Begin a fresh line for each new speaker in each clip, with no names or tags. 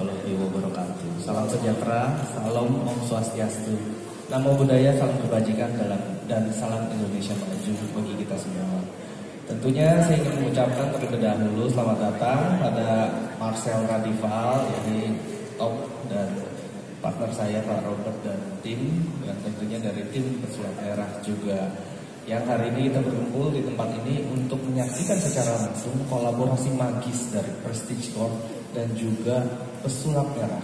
warahmatullahi wabarakatuh. Salam sejahtera, salam Om Swastiastu. Namo Buddhaya, salam kebajikan dan salam Indonesia maju bagi kita semua. Tentunya saya ingin mengucapkan terlebih dahulu selamat datang pada Marcel Radival, yakni top dan partner saya Pak Robert dan tim, dan tentunya dari tim Pesulap Merah juga. Yang hari ini kita berkumpul di tempat ini untuk menyaksikan secara langsung kolaborasi magis dari Prestige Corp dan juga Pesulap Merah.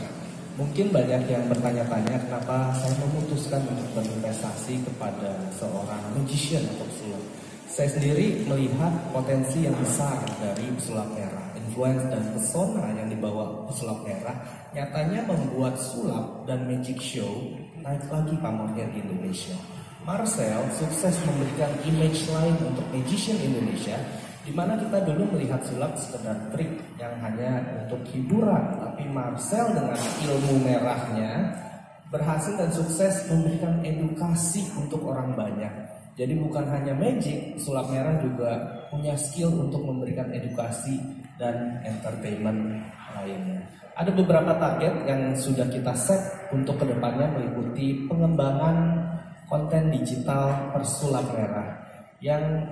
Mungkin banyak yang bertanya-tanya kenapa saya memutuskan untuk berinvestasi kepada seorang magician atau pesulap. Saya sendiri melihat potensi yang besar dari Pesulap Merah. Influence dan pesona yang dibawa Pesulap Merah nyatanya membuat sulap dan magic show naik lagi pamornya di Indonesia. Marcel sukses memberikan image lain untuk magician Indonesia, di mana kita dulu melihat sulap sekedar trik yang hanya untuk hiburan, tapi Marcel dengan ilmu merahnya berhasil dan sukses memberikan edukasi untuk orang banyak. Jadi bukan hanya magic, Pesulap Merah juga punya skill untuk memberikan edukasi dan entertainment lainnya. Ada beberapa target yang sudah kita set untuk kedepannya, meliputi pengembangan konten digital Pesulap Merah yang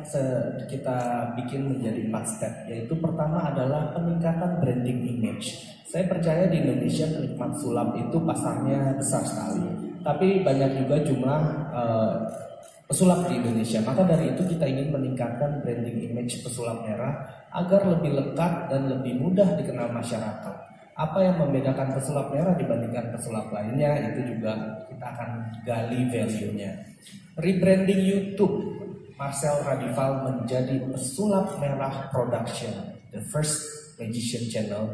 kita bikin menjadi 4 step, yaitu pertama adalah peningkatan branding image. Saya percaya di Indonesia penikmat sulap itu pasarnya besar sekali, tapi banyak juga jumlah pesulap di Indonesia. Maka dari itu kita ingin meningkatkan branding image Pesulap Merah agar lebih lekat dan lebih mudah dikenal masyarakat. Apa yang membedakan Pesulap Merah dibandingkan pesulap lainnya, itu juga kita akan gali value-nya. Rebranding YouTube, Marcel Radival menjadi Pesulap Merah Production, the first magician channel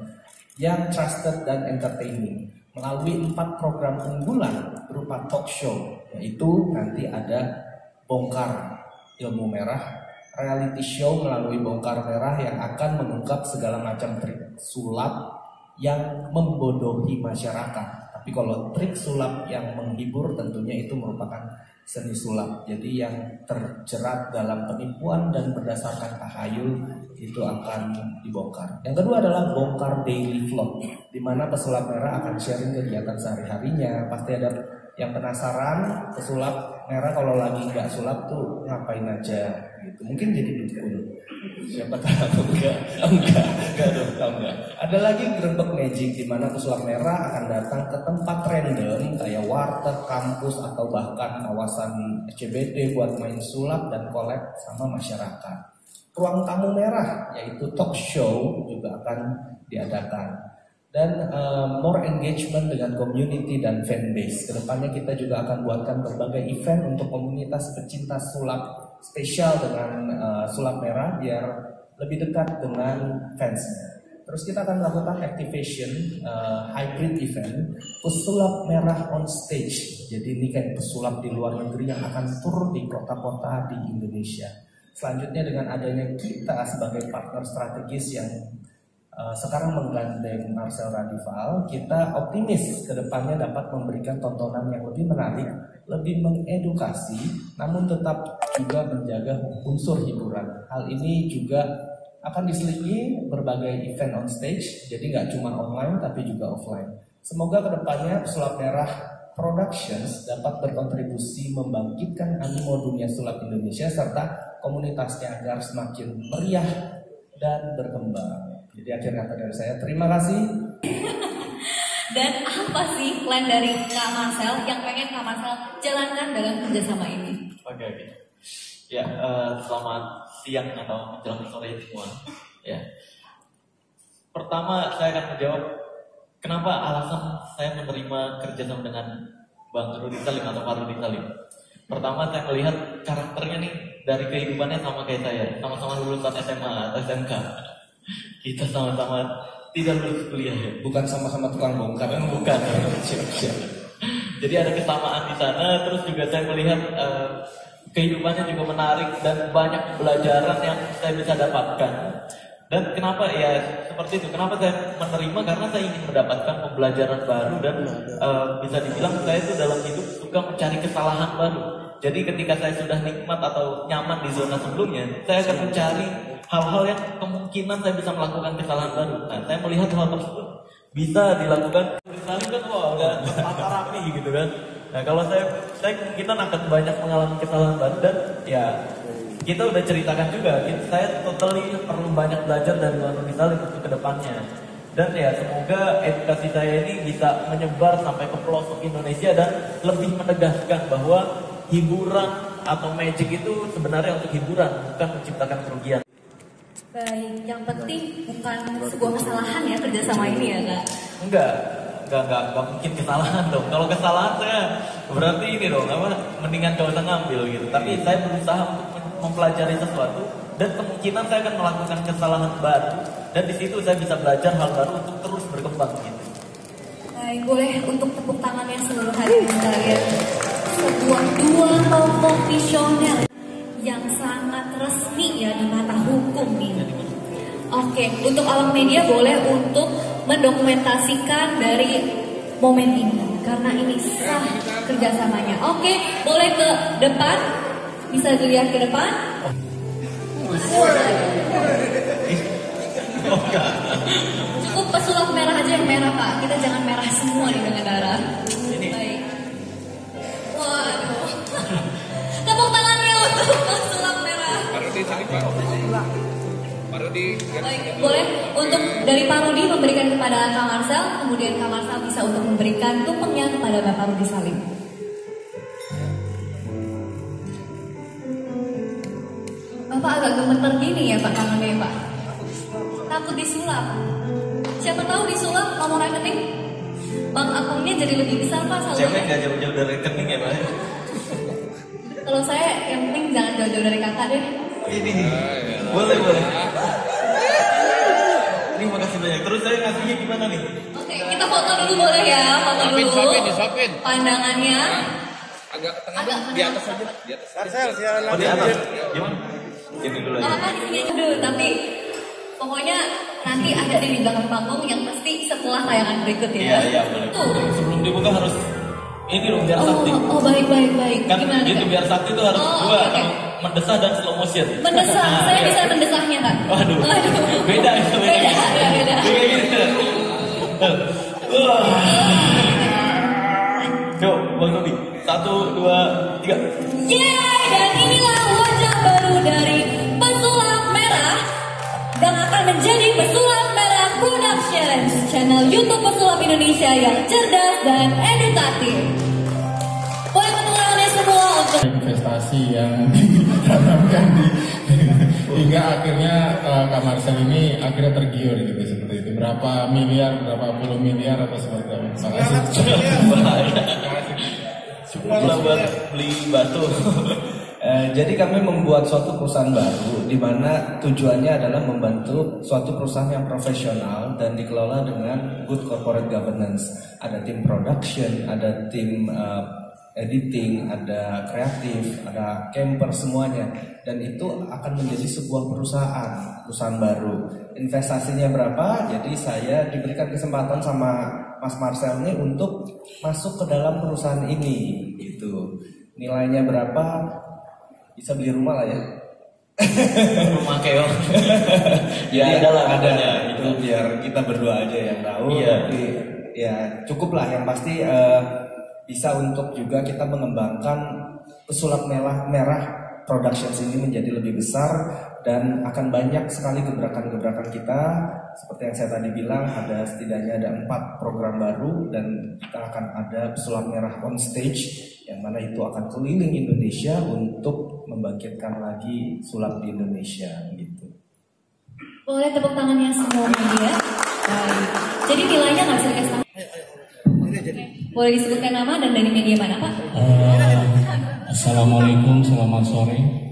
yang trusted dan entertaining, melalui 4 program unggulan berupa talk show, yaitu nanti ada Bongkar Ilmu Merah, reality show melalui Bongkar Merah yang akan mengungkap segala macam trik sulap yang membodohi masyarakat. Tapi kalau trik sulap yang menghibur tentunya itu merupakan seni sulap. Jadi yang terjerat dalam penipuan dan berdasarkan tahayul itu akan dibongkar. Yang kedua adalah Bongkar Daily Vlog, di mana Pesulap Merah akan sharing kegiatan sehari-harinya. Pasti ada yang penasaran Pesulap Merah kalau lagi nggak sulap tuh ngapain aja gitu. Mungkin jadi dukun. Siapa tahu enggak dong. Ada lagi Grebek Magic, di mana Pesulap Merah akan datang ke tempat random kayak warteg, kampus atau bahkan kawasan SCBD buat main sulap dan collab sama masyarakat. Ruang Tamu Merah, yaitu talk show, juga akan diadakan. Dan more engagement dengan community dan fanbase. Kedepannya kita juga akan buatkan berbagai event untuk komunitas pecinta sulap spesial dengan Sulap Merah biar lebih dekat dengan fansnya. Terus kita akan melakukan activation hybrid event Pesulap Merah on stage. Jadi ini kayak pesulap di luar negeri yang akan tur di kota-kota di Indonesia. Selanjutnya dengan adanya kita sebagai partner strategis yang sekarang menggandeng Marcel Radival, kita optimis kedepannya dapat memberikan tontonan yang lebih menarik, lebih mengedukasi, namun tetap juga menjaga unsur hiburan. Hal ini juga akan diselingi berbagai event on stage, jadi nggak cuma online tapi juga offline. Semoga kedepannya Pesulap Merah Productions dapat berkontribusi membangkitkan animo dunia sulap Indonesia serta komunitasnya agar semakin meriah dan berkembang. Jadi akhir kata dari saya, terima kasih.
Dan apa sih plan dari Kak Marcel yang pengen Kak Marcel jalankan dalam kerjasama ini?
Oke. Ya, selamat siang atau menjelang sore semua. Ya. Pertama saya akan menjawab kenapa alasan saya menerima kerjasama dengan Bang Rudi Salim atau Pak Rudi Salim. Pertama saya melihat karakternya nih dari kehidupannya sama kayak saya, sama-sama lulusan SMA atau SMK. Kita sama-sama tidak lulus kuliah ya.
Bukan sama-sama tukang bongkar,
bukan. Jadi ada kesamaan di sana. Terus juga saya melihat kehidupannya juga menarik dan banyak pembelajaran yang saya bisa dapatkan. Dan kenapa ya seperti itu? Kenapa saya menerima? Karena saya ingin mendapatkan pembelajaran baru dan bisa dibilang saya itu dalam hidup suka mencari kesalahan baru. Jadi ketika saya sudah nikmat atau nyaman di zona sebelumnya, saya akan mencari hal-hal yang kemungkinan saya bisa melakukan kesalahan baru. Nah, saya melihat hal tersebut bisa dilakukan. Misalnya kan wah udah tertata rapi gitu kan. Nah kalau saya kemungkinan akan banyak mengalami kesalahan baru dan ya kita udah ceritakan juga. Saya totally perlu banyak belajar dari Luar Salim untuk kedepannya. Dan ya semoga edukasi saya ini bisa menyebar sampai ke pelosok Indonesia dan lebih menegaskan bahwa hiburan atau magic itu sebenarnya untuk hiburan, bukan menciptakan kerugian.
Baik, yang penting bukan sebuah kesalahan ya kerjasama ini ya Kak?
Enggak mungkin kesalahan dong. Kalau kesalahan saya berarti ini dong, mendingan gak usah ngambil gitu. Tapi saya berusaha untuk mempelajari sesuatu dan kemungkinan saya akan melakukan kesalahan baru dan di situ saya bisa belajar hal baru untuk terus berkembang gitu.
Baik, boleh untuk tepuk tangannya seluruh hadirin sekalian. Sebuah dua profesional yang sangat resmi ya di mata hukum nih. Oke, untuk awak media boleh untuk mendokumentasikan dari momen ini karena ini sah kerjasamanya. Oke, boleh ke depan, bisa dilihat ke depan. Cukup pesulap merah aja yang merah Pak, kita jangan merah semua nih dengan darah. Baik. Waduh. Tepuk tangannya untuk pesulap merah.
Parodi tadi Pak. Parodi.
Baik, boleh untuk dari Pak Rudi memberikan kepada Kak Marcel, kemudian Kak Marcel bisa untuk memberikan tumpengnya kepada Bapak Rudi Salim. Bapak agak gemeter gini ya Pak tangannya Pak. Takut disulap. Siapa tahu disulap nomor rekening bank akunnya jadi lebih besar Pak saldonya.
Siapa yang nggak jauh-jauh dari rekening ya Pak?
Kalau saya yang penting jangan jauh-jauh dari kakak deh.
Ini boleh. Ini makasih banyak. Terus saya ngasihnya gimana nih?
Oke, kita foto dulu boleh ya, foto dulu.
Suapin.
Pandangannya
Agak tengah
agak
di atas aja. Di atas.
Oh di atas. Gimana? Ini dulu aja.
apa di sini aja dulu, tapi pokoknya nanti ada di belakang panggung yang pasti setelah tayangan berikut ya.
Iya boleh.
Tuh.
Sebelum dibuka harus ini dong biar sakti.
Oh baik.
Kan
Gimana?
gitu biar sakti itu harus dua,
oke.
mendesah dan slow motion.
Mendesah, saya
iya.
bisa mendesahnya kan?
Waduh. Beda itu.
Beda.
Kayak gitu. Yuk, Bang Robi. 1, 2, 3.
Yeay, dan inilah wajah baru dari Pesulap Merah yang akan menjadi Pesulap Merah Productions, channel YouTube Pesulap Indonesia yang cerdas dan edukatif. Boleh mengulangi semua untuk
investasi yang ditanamkan hingga akhirnya Kak Marcel ini akhirnya tergiur gitu seperti itu. Berapa puluh miliar atau seperti itu.
Cuma buat beli batu.
Jadi kami membuat suatu perusahaan baru di mana tujuannya adalah membantu suatu perusahaan yang profesional dan dikelola dengan good corporate governance. Ada tim production, ada tim editing, ada kreatif, ada camper semuanya. Dan itu akan menjadi sebuah perusahaan baru. Investasinya berapa? Jadi saya diberikan kesempatan sama Mas Marcel ini untuk masuk ke dalam perusahaan ini gitu. Nilainya berapa? Bisa beli rumah lah ya.
Rumah keong.
Ya
ada
itu biar kita berdua aja yang tahu.
Iya.
Tapi ya cukup lah, yang pasti bisa untuk juga kita mengembangkan Pesulap Merah Productions ini menjadi lebih besar dan akan banyak sekali gebrakan-gebrakan kita. Seperti yang saya tadi bilang, setidaknya ada 4 program baru dan kita akan ada Pesulap Merah on stage yang mana itu akan keliling Indonesia untuk membangkitkan lagi sulap di Indonesia gitu.
boleh tepuk tangannya semua media. Baik. Jadi nilainya nggak bisa dikasih tahu. Boleh disebutkan nama dan dari media mana Pak?
Assalamualaikum, selamat sore.